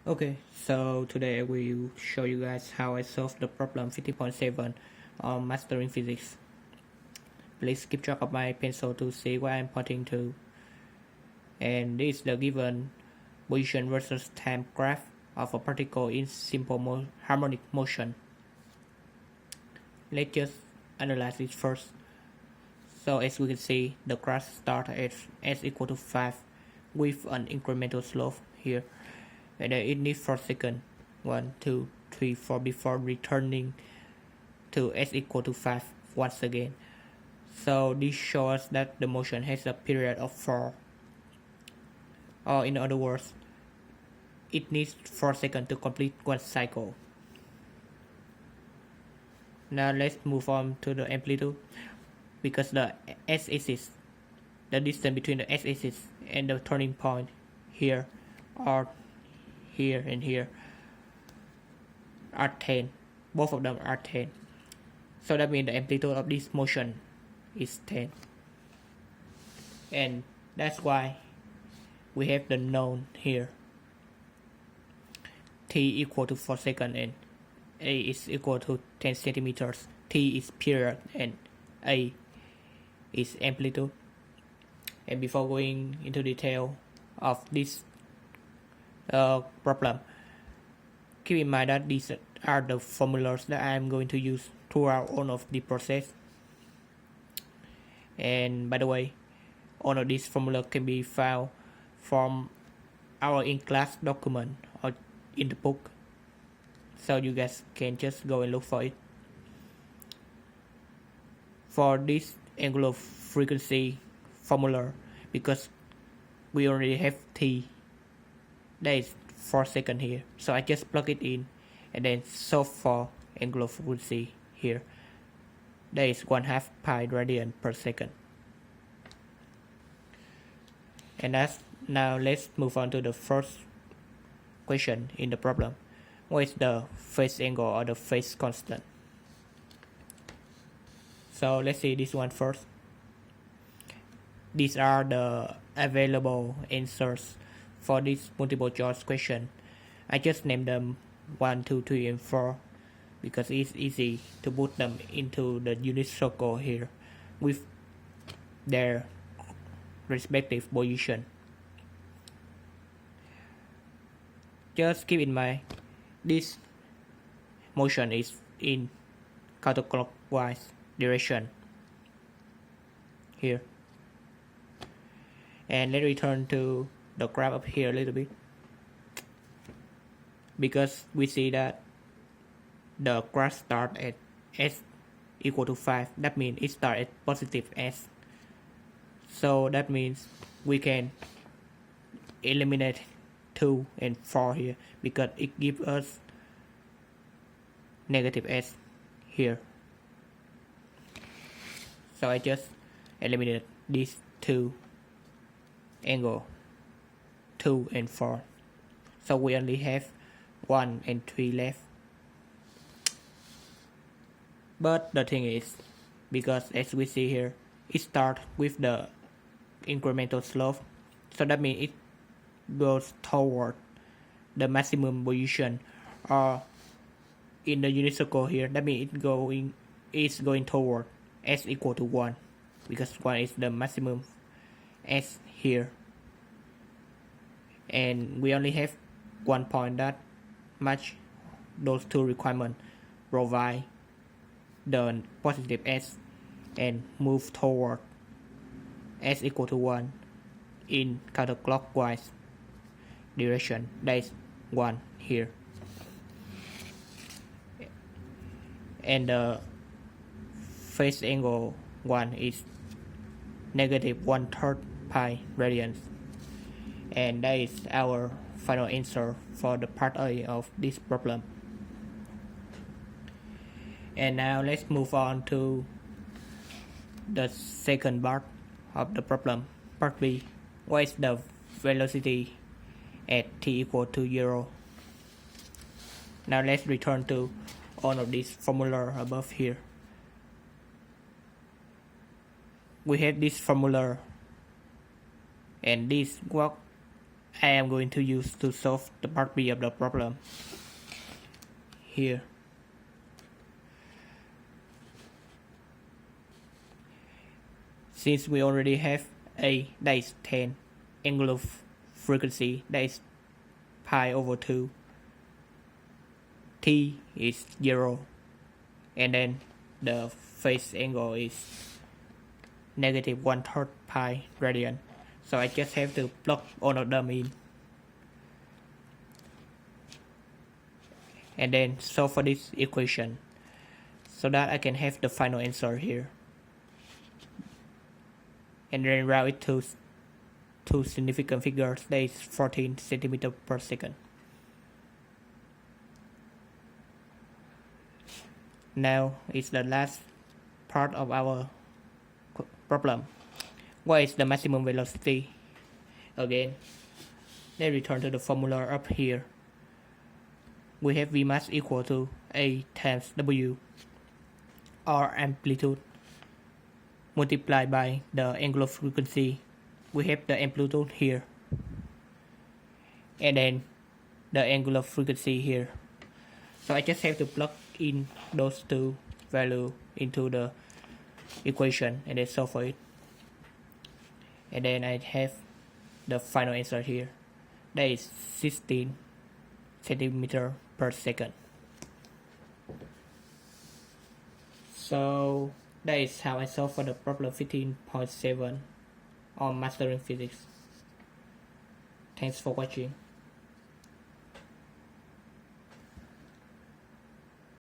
Okay, so today I will show you guys how I solved the problem 50.7 on Mastering Physics. Please keep track of my pencil to see where I'm pointing to. And this is the given position versus time graph of a particle in simple harmonic motion. Let's just analyze it first. So as we can see, the graph starts at s equal to 5 with an incremental slope here. And then it needs 4 seconds 1 2 3 4 before returning to s equal to 5 once again. So this shows that the motion has a period of 4, or in other words, it needs 4 seconds to complete one cycle. Now let's move on to the amplitude, because the s-axis, the distance between the s-axis and the turning point here, or here and here, are 10. Both of them are 10. So that means the amplitude of this motion is 10. And that's why we have the known here. T equal to 4 seconds and A is equal to 10 centimeters. T is period and A is amplitude. And before going into detail of this problem, keep in mind that these are the formulas that I am going to use throughout all of the process. And by the way, all of these formulas can be found from our in-class document or in the book, so you guys can just go and look for it. For this angular frequency formula, because we already have T, that is 4 seconds here, so I just plug it in and then solve for angular frequency here. That is 1/2 pi radian per second. And now let's move on to the first question in the problem. What is the phase angle or the phase constant? So let's see this one first. These are the available answers for this multiple choice question. I just named them 1, 2, 3, and 4 because it's easy to put them into the unit circle here with their respective position. Just keep in mind, this motion is in counterclockwise direction here. And let's return to the graph up here a little bit, because we see that the graph starts at s equal to 5. That means it starts at positive s. So that means we can eliminate 2 and 4 here, because it gives us negative s here. So I just eliminated these two angle, 2 and 4. So we only have 1 and 3 left. But the thing is, because as we see here, it starts with the incremental slope, so that means it goes toward the maximum position, or in the unit circle here, that means it's going toward s equal to 1, because 1 is the maximum s here, and we only have one point that match those two requirements, provide the positive s and move toward s equal to 1 in counterclockwise direction. That is 1 here, and the phase angle 1 is negative 1/3 pi radians. And that is our final answer for the part A of this problem. And now let's move on to the second part of the problem, part B. What is the velocity at t equal to 0? Now let's return to all of these formula above here. We have this formula, and this work I am going to use to solve the part B of the problem. Here. Since we already have A, that is 10, angular frequency, that is pi over 2, T is 0, and then the phase angle is negative 1/3 pi radian. So I just have to plug all of them in. And then solve for this equation so that I can have the final answer here. And then round it to two significant figures, that is 14 centimeters per second. Now is the last part of our problem. What is the maximum velocity? Again, let's return to the formula up here. We have V max equal to A times W, or amplitude, multiplied by the angular frequency. We have the amplitude here, and then the angular frequency here. So I just have to plug in those two values into the equation and then solve for it. And then I have the final answer here. That is 16 centimeters per second. So that is how I solve for the problem 15.7 on Mastering Physics. Thanks for watching.